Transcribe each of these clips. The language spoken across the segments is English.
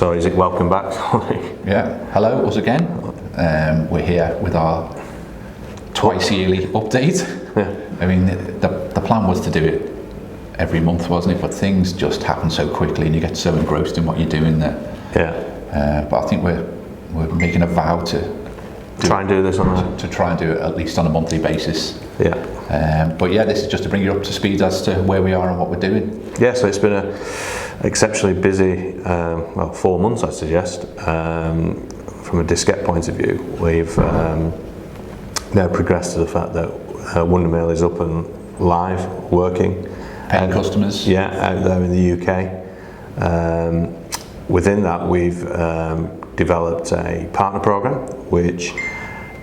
So is it welcome back? Yeah, hello, us again. We're here with our twice yearly update. Yeah. I mean, the plan was to do it every month, wasn't it? But things just happen so quickly and you get so engrossed in what you're doing that. Yeah. But I think we're making a vow to try and do this on to try and do it at least on a monthly basis. Yeah. But yeah, this is just to bring you up to speed as to where we are and what we're doing. Yeah, so it's been a exceptionally busy, 4 months, I suggest. From a Diskette point of view, we've now progressed to the fact that Wondermail is up and live, working. Paying customers. Yeah, out there in the UK. Within that, we've developed a partner program, which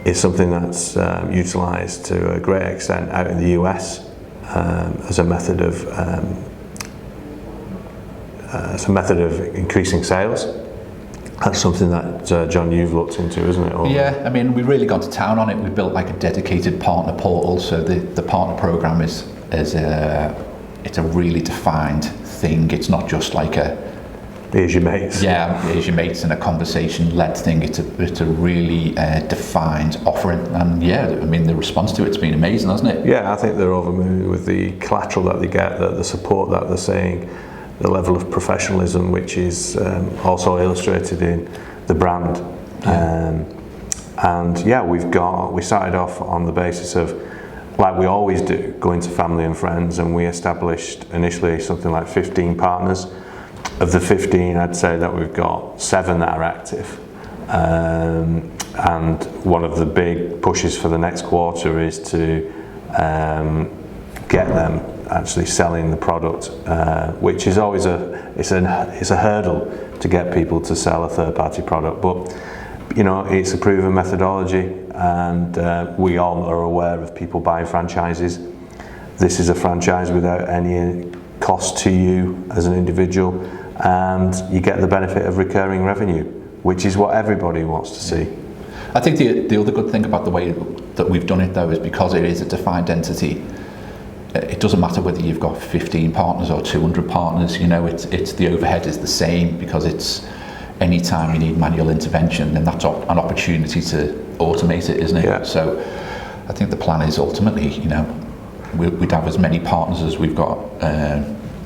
is something that's utilised to a great extent out in the US as a method of increasing sales. That's something that John, you've looked into, isn't it? Yeah, I mean, we've really gone to town on it. We've built like a dedicated partner portal. So the partner program is it's a really defined thing. It's not just like a here's your mates. Yeah, here's your mates and a conversation-led thing. It's a really defined offering, and yeah, I mean the response to it's been amazing, hasn't it? Yeah, I think they're over the moon with the collateral that they get, the support that they're seeing, the level of professionalism which is also illustrated in the brand. Yeah. And yeah, we started off on the basis of, like we always do, going to family and friends, and we established initially something like 15 partners. Of the 15, I'd say that we've got 7 that are active. And one of the big pushes for the next quarter is to get them actually selling the product, which is always it's a hurdle to get people to sell a third-party product. But you know, it's a proven methodology, and we all are aware of people buying franchises. This is a franchise without any cost to you as an individual, and you get the benefit of recurring revenue, which is what everybody wants to see. I think the other good thing about the way that we've done it, though, is because it is a defined entity. It doesn't matter whether you've got 15 partners or 200 partners. You know, it's the overhead is the same, because it's any time you need manual intervention, then that's an opportunity to automate it, isn't it? Yeah. So I think the plan is ultimately, you know, we'd have as many partners as we've got,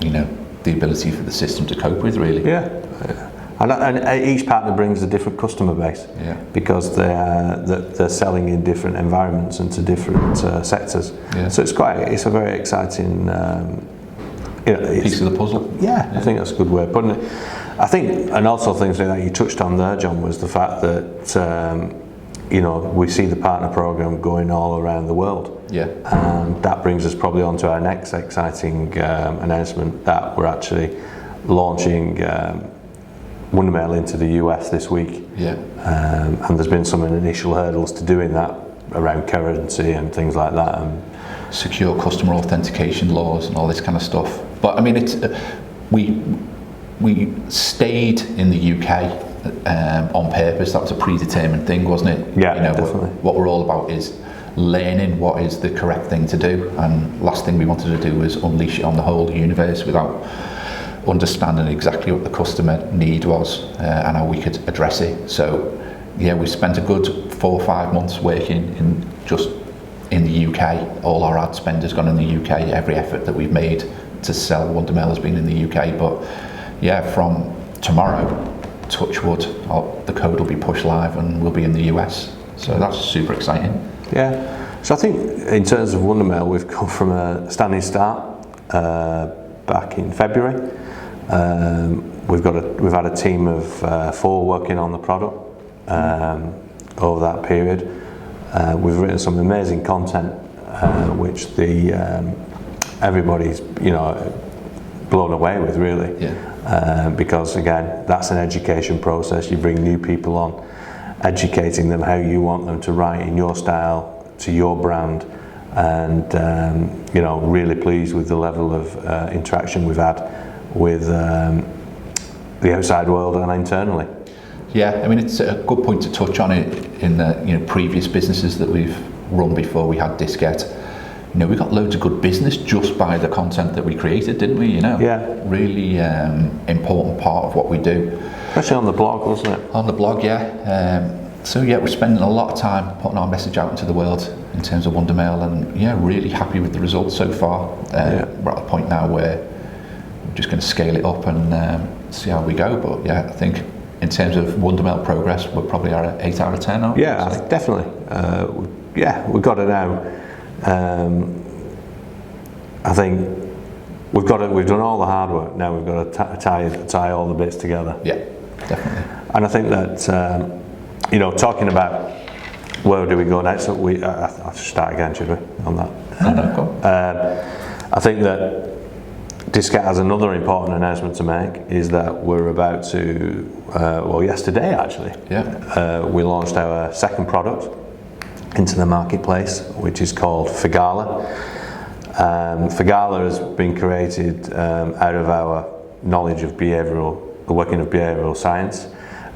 you know, the ability for the system to cope with, really. Yeah. And each partner brings a different customer base, yeah, because they're selling in different environments and to different sectors. Yeah. So it's a very exciting piece of the puzzle. Yeah, I think that's a good way of putting it. I think, and also things that you touched on there, John, was the fact that you know, we see the partner program going all around the world. Yeah. And that brings us probably on to our next exciting announcement, that we're actually launching Wondermail into the US this week. Yeah. And there's been some initial hurdles to doing that around currency and things like that. Secure customer authentication laws and all this kind of stuff. But I mean, it's we stayed in the UK on purpose. That was a predetermined thing, wasn't it? Yeah, you know, definitely. What we're all about is learning what is the correct thing to do, and last thing we wanted to do was unleash it on the whole universe without understanding exactly what the customer need was and how we could address it. So yeah, we spent a good 4 or 5 months working in the UK. All our ad spend has gone in the UK. Every effort that we've made to sell Wondermail has been in the UK. But yeah, from tomorrow, touch wood, the code will be pushed live and we'll be in the US. So that's super exciting. Yeah. So I think in terms of Wondermail, we've come from a standing start back in February. We've had a team of 4 working on the product over that period. We've written some amazing content, which everybody's, you know, blown away with, really. Yeah. Because again, that's an education process. You bring new people on, educating them how you want them to write in your style, to your brand, and you know, really pleased with the level of interaction we've had with the outside world and internally. Yeah, I mean, it's a good point to touch on it in the, you know, previous businesses that we've run before we had Diskette. You know, we got loads of good business just by the content that we created, didn't we? You know, yeah, really important part of what we do. Especially on the blog, wasn't it? On the blog, yeah. So yeah, we're spending a lot of time putting our message out into the world in terms of Wondermail, and yeah, really happy with the results so far. We're at a point now where we're just going to scale it up and see how we go. But yeah, I think in terms of Wondermail progress, we're probably at an 8 out of 10 now. Yeah, definitely. We've got it now. I think we've done all the hard work. Now we've got to tie all the bits together. Yeah, definitely. And I think that talking about where do we go next, I'll start again, should we, on that? No, go on. I think that Diskette has another important announcement to make, is that we're about to, yesterday actually, we launched our second product into the marketplace, which is called Figala. Figala has been created out of our knowledge of the working of behavioural science.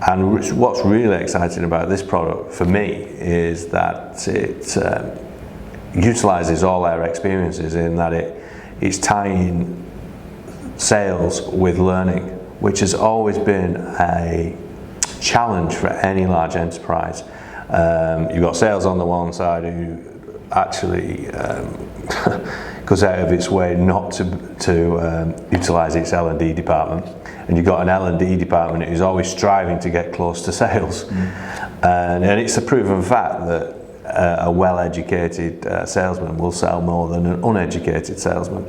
And what's really exciting about this product for me is that it utilises all our experiences in that it's tying sales with learning, which has always been a challenge for any large enterprise. You've got sales on the one side who actually goes out of its way not to utilise its L&D department, and you've got an L&D department who's always striving to get close to sales. And it's a proven fact that a well-educated salesman will sell more than an uneducated salesman.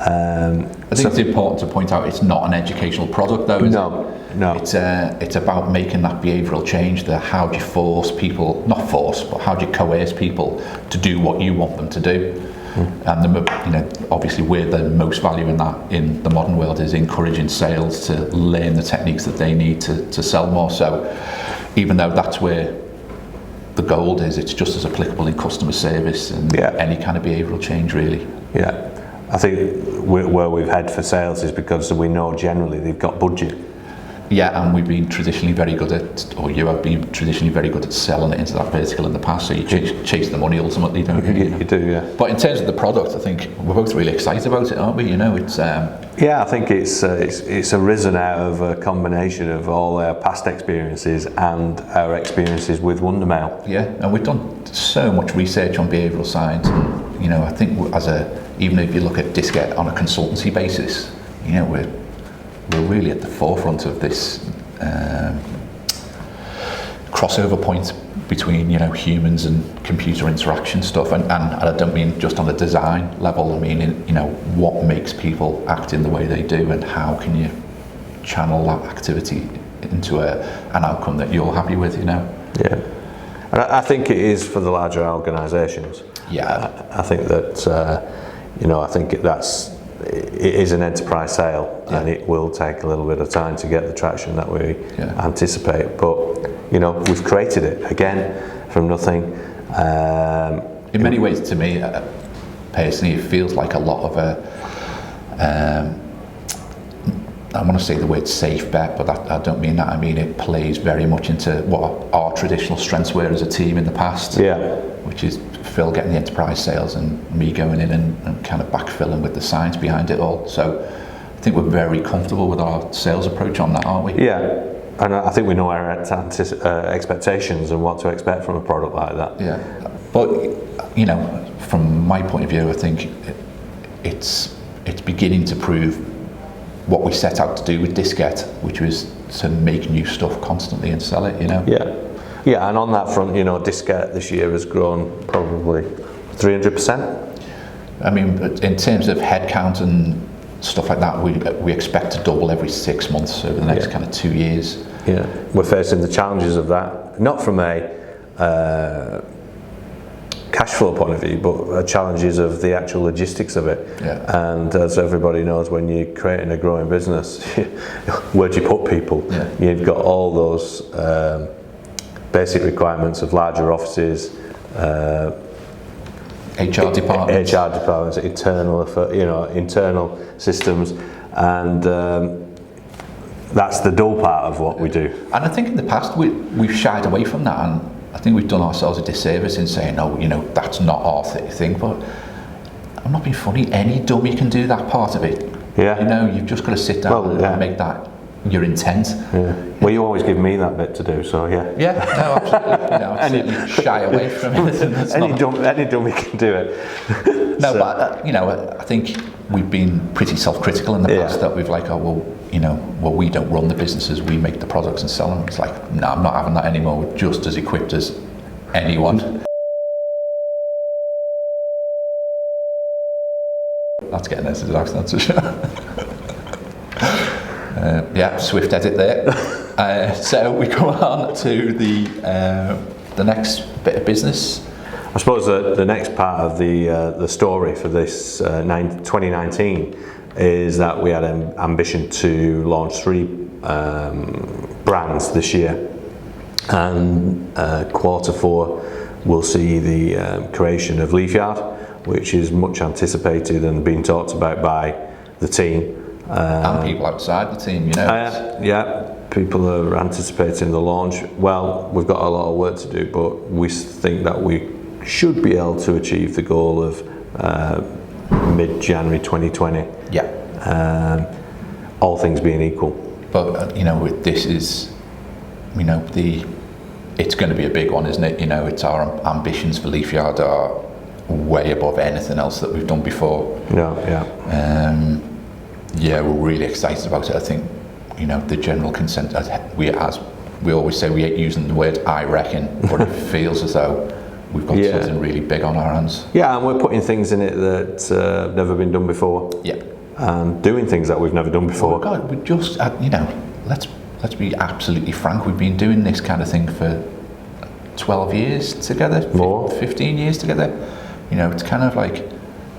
I think it's important to point out it's not an educational product though, is it? No. It's about making that behavioural change, how do you force people, not force, but how do you coerce people to do what you want them to do? And obviously where the most value in that in the modern world is encouraging sales to learn the techniques that they need to sell more. So even though that's where the gold is, it's just as applicable in customer service and any kind of behavioural change really. Yeah, I think where we've had for sales is because we know generally they've got budget. Yeah, and we've been traditionally very good at, or you have been traditionally very good at selling it into that vertical in the past, so you chase the money ultimately, don't you? You do, yeah. But in terms of the product, I think we're both really excited about it, aren't we? It's I think it's arisen out of a combination of all our past experiences and our experiences with Wondermail. Yeah, and we've done so much research on behavioural science, and I think even if you look at Diskette on a consultancy basis, we're really at the forefront of this crossover point between humans and computer interaction stuff, and I don't mean just on the design level. I mean what makes people act in the way they do, and how can you channel that activity into an outcome that you're happy with. Yeah, and I think it is for the larger organisations. Yeah, I think that I think it is an enterprise sale, and it will take a little bit of time to get the traction that we anticipate. But we've created it again from nothing. In many ways, to me personally, it feels like a lot of I want to say the word safe bet, but I don't mean that. I mean it plays very much into what our traditional strengths were as a team in the past. Which is Phil getting the enterprise sales and me going in and kind of backfilling with the science behind it all. So I think we're very comfortable with our sales approach on that, aren't we? Yeah, and I think we know our expectations and what to expect from a product like that. Yeah, but from my point of view, I think it's beginning to prove what we set out to do with Diskette, which was to make new stuff constantly and sell it. Yeah, and on that front, Diskette this year has grown probably 300%. I mean, in terms of headcount and stuff like that, we expect to double every 6 months over the next kind of 2 years. Yeah, we're facing the challenges of that, not from a cash flow point of view, but challenges of the actual logistics of it. And as everybody knows, when you're creating a growing business, where do you put people? You've got all those basic requirements of larger offices, HR departments, internal systems, and that's the dull part of what we do. And I think in the past we've shied away from that, and I think we've done ourselves a disservice in saying, that's not our thing. But I'm not being funny. Any dummy can do that part of it. You've just got to sit down and make that your intent. Yeah. Well, you always give me that bit to do, so yeah. Yeah, no, absolutely. I'd certainly shy away from anything that's any dummy can do it. No, but I think we've been pretty self-critical in the past that we've like, we don't run the businesses, we make the products and sell them. It's like, no, I'm not having that anymore. We're just as equipped as anyone. That's getting into the accent, that's for sure. Swift edit there. So we go on to the next bit of business. I suppose the next part of the story for this 2019 is that we had an ambition to launch 3 brands this year, and Q4 will see the creation of Leaf Yard, which is much anticipated and being talked about by the team. And people outside the team, people are anticipating the launch. Well, we've got a lot of work to do, but we think that we should be able to achieve the goal of mid-January 2020. Yeah. All things being equal. But this is, it's going to be a big one, isn't it? It's our ambitions for Leaf Yard are way above anything else that we've done before. We're really excited about it. I think, the general consent, we always say we hate using the word I reckon, but it feels as though we've got something really big on our hands. Yeah, and we're putting things in it that have never been done before. Yeah. And doing things that we've never done before. Oh God, we just, let's be absolutely frank, we've been doing this kind of thing for 12 years together, more, 15 years together. It's kind of like,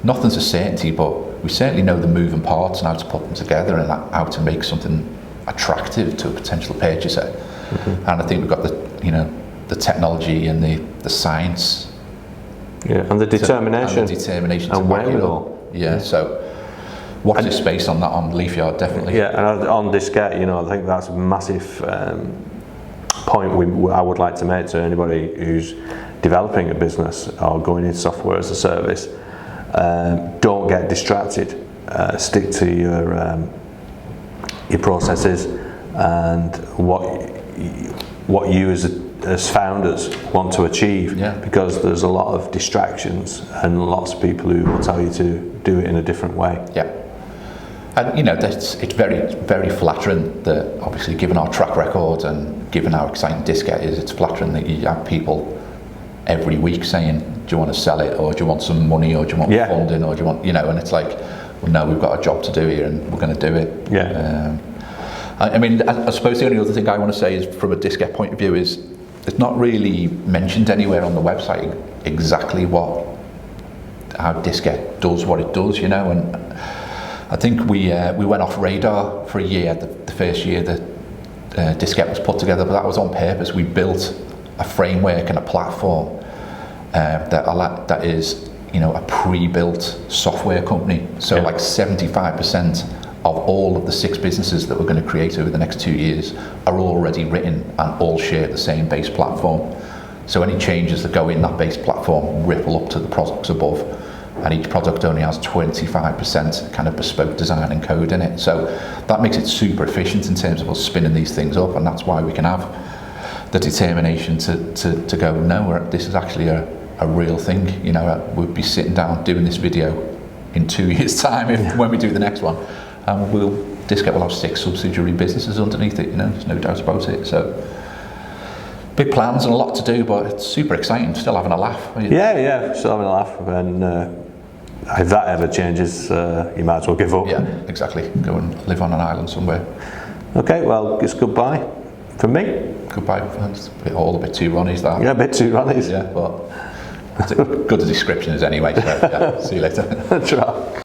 nothing's a certainty, but we certainly know the moving parts and how to put them together and how to make something attractive to a potential purchaser. Mm-hmm. And I think we've got the technology and the science. Yeah, and the determination. And wherewithal. Yeah, so watch this space on that, on Leaf Yard, definitely. Yeah, and on Diskette, I think that's a massive point I would like to make to anybody who's developing a business or going into software as a service. Don't get distracted. Stick to your processes and what you as founders want to achieve. Yeah. Because there's a lot of distractions and lots of people who will tell you to do it in a different way. Yeah. And it's very, very flattering that, obviously, given our track record and given how exciting Diskette is, it's flattering that you have people every week saying, do you want to sell it, or do you want some money, or do you want funding, or do you want, and it's like, well, no, we've got a job to do here and we're going to do it. Yeah. I suppose the only other thing I want to say is, from a Diskette point of view, is it's not really mentioned anywhere on the website exactly how Diskette does what it does, and I think we went off radar for a year, the first year that Diskette was put together, but that was on purpose. We built a framework and a platform that is, a pre-built software company. So like 75% of all of the 6 businesses that we're going to create over the next 2 years are already written and all share the same base platform. So any changes that go in that base platform ripple up to the products above, and each product only has 25% kind of bespoke design and code in it. So that makes it super efficient in terms of us spinning these things up, and that's why we can have the determination to go, no, this is actually a real thing. We'll be sitting down doing this video in 2 years' time when we do the next one, and Diskette will have 6 subsidiary businesses underneath it. There's no doubt about it. So big plans and a lot to do, but it's super exciting. Still having a laugh. Yeah, still having a laugh. And if that ever changes, you might as well give up. Yeah, exactly. Go and live on an island somewhere. Okay, well, it's goodbye from me. Goodbye. It's all a bit too Ronnie's, that. Yeah, a bit too Ronnie's. Yeah, but it's good a description is anyway. So, see you later. That's right.